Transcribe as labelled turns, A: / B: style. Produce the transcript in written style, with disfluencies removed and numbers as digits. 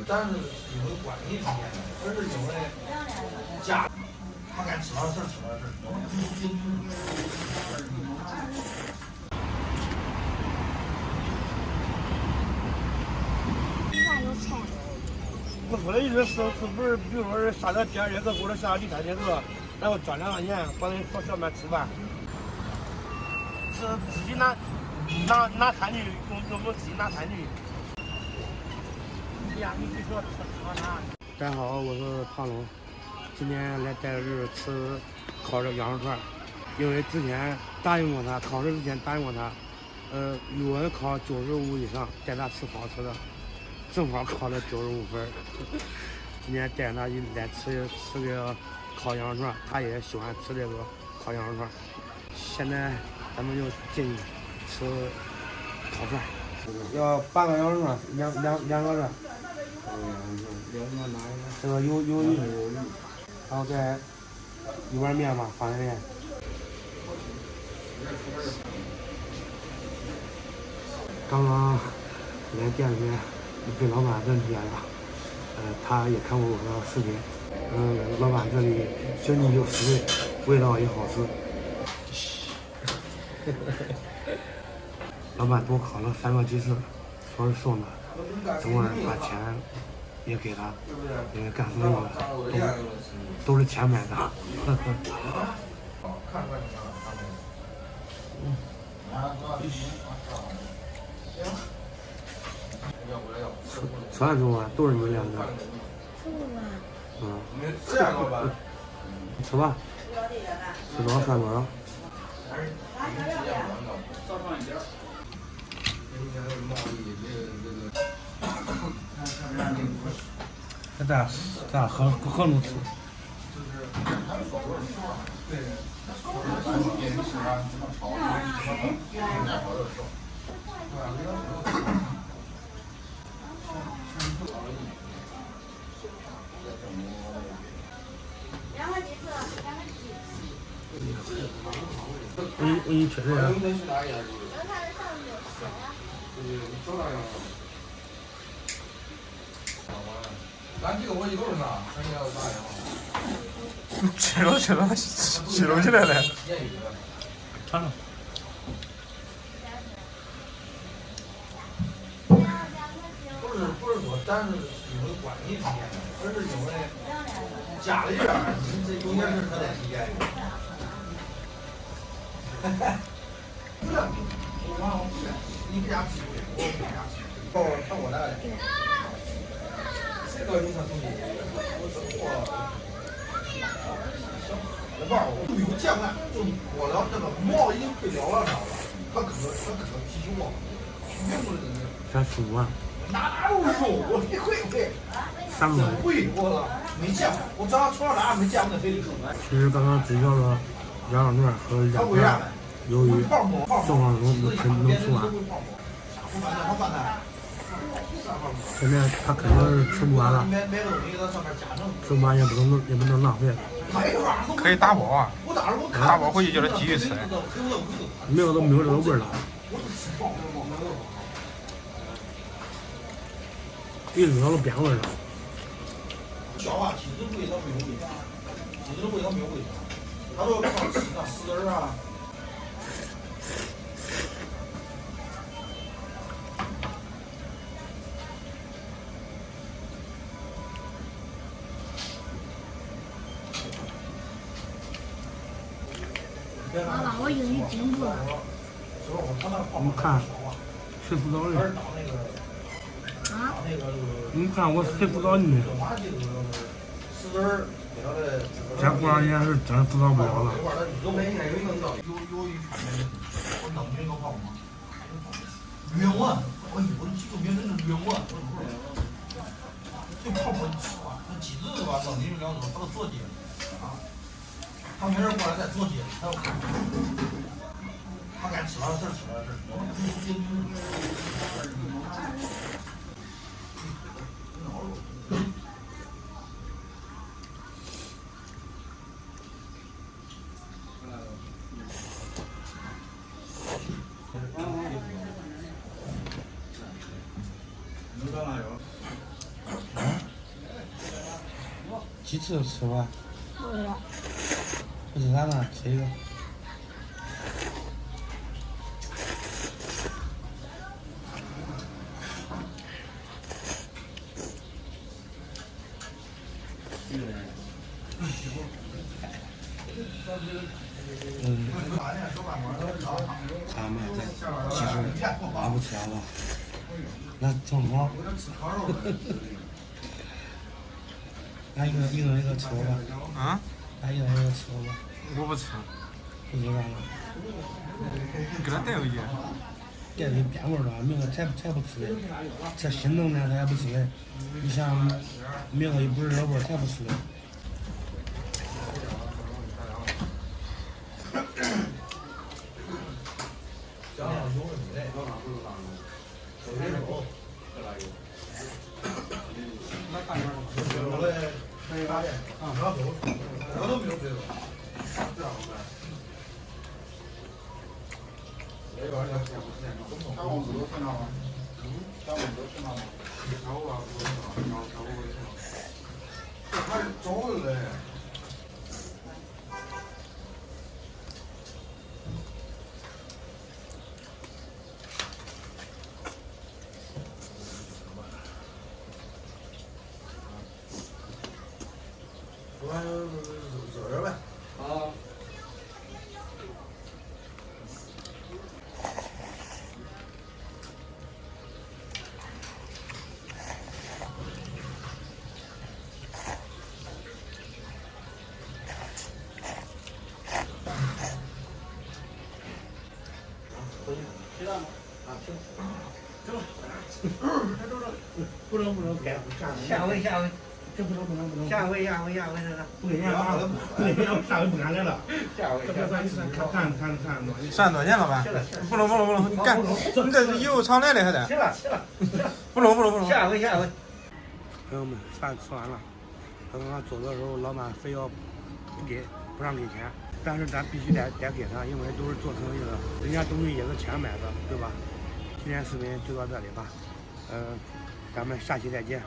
A: 咱是因为关系之间的，而是因为家他该吃点事吃点事。
B: 我说的意思是不是，比如说是上点第二节课或者上第三节课，然后赚2块钱，管人说上班吃饭，是自己拿餐具，用自己拿餐具。哎呀，你说啥？大家好，我是胖龙，今天来带儿子吃烤肉羊肉串，因为之前答应过他，考试之前答应过他，语文考95以上，带他吃好吃的。正好考了95分，今天带他一来吃个烤羊肉串，他也喜欢吃这个烤羊肉串。现在咱们就进去吃烤串，要8个羊肉串，两个串。这个有鱼，然后再一碗面吧，方便面。刚刚来店里面。被老板认出来了，他也看过我的视频，老板这里经济又实惠，味道也好吃。老板多烤了3个鸡翅，说是送的，等会儿把钱也给他，因为干生意的都是钱买的。吃完之后啊，都是你们2个。
A: 这样吧，
B: 吃吧，吃多少算多少。咱喝能吃。我给你确认啊。
A: 咱几个我一个人拿，咱家有啥呀？
C: 记录起来了。
B: 尝尝。
A: 不是说咱是因为关系之间的，而是因为家里边这有些事他得理解。你给家吃，我给家吃。哦，看我的。这个你看东西，老伴儿，我没有见过，就过了这个毛已经快了了，知道吧？他磕皮球啊，全部的
B: 这15万。
A: 哪有肉？我一回
B: 3个。
A: 回我没见过，我长从小到大没见过那肥的。
B: 其实刚刚只要了羊肉串和2片鱿鱼，正好能吃完。现在他肯定是吃不完了，吃不完也不能浪费。
C: 可以打包啊，打包回去叫他继续吃。
B: 没有都没有这个味儿了。一扔都变味了。
A: 消化体质味道没有味道，体质味道没有味道，他说靠吃那丝儿啊。
D: 爸爸，我英语进步了。
B: 你看，睡不着呢。
D: 啊？
B: 你看我睡不着呢。这过2年是真辅导不了了。
A: 冤枉！我记住别人是冤枉。就靠谱你吃吧，那几日吧，冷静了之后，他都做结啊。他没人过来再做结，他要看。他该吃点事吃点事。
C: 你干啥呀？
B: 鸡翅都吃过，
D: 不知道。
B: 不吃啥呢？吃一个。啥嘛？这其实俺不吃了吧？那正好。俺一个吃过吧？
C: 啊？
B: 俺一个吃过吧？
C: 我不吃。
B: 不吃啥了？
C: 你给他带回去。
B: 带回变味儿了，明个才不吃嘞。这新弄的他也不吃嘞。你想，明个一股热味儿才不吃嘞。
A: 热呗。啊。
B: 不能改，下回，这不能，下回这个，不给人家拿了，下回不敢来了，下回看，
C: 算多少钱了吧？不能，你干，你这是以后常来的还得。
B: 行了，
C: 不能。
B: 下回。朋友们，饭吃完了，刚刚走的时候，老板非要不让给钱，但是咱必须得给他，因为都是做生意的，人家东西也是钱买的，对吧？今天视频就到这里吧，咱们下期再见。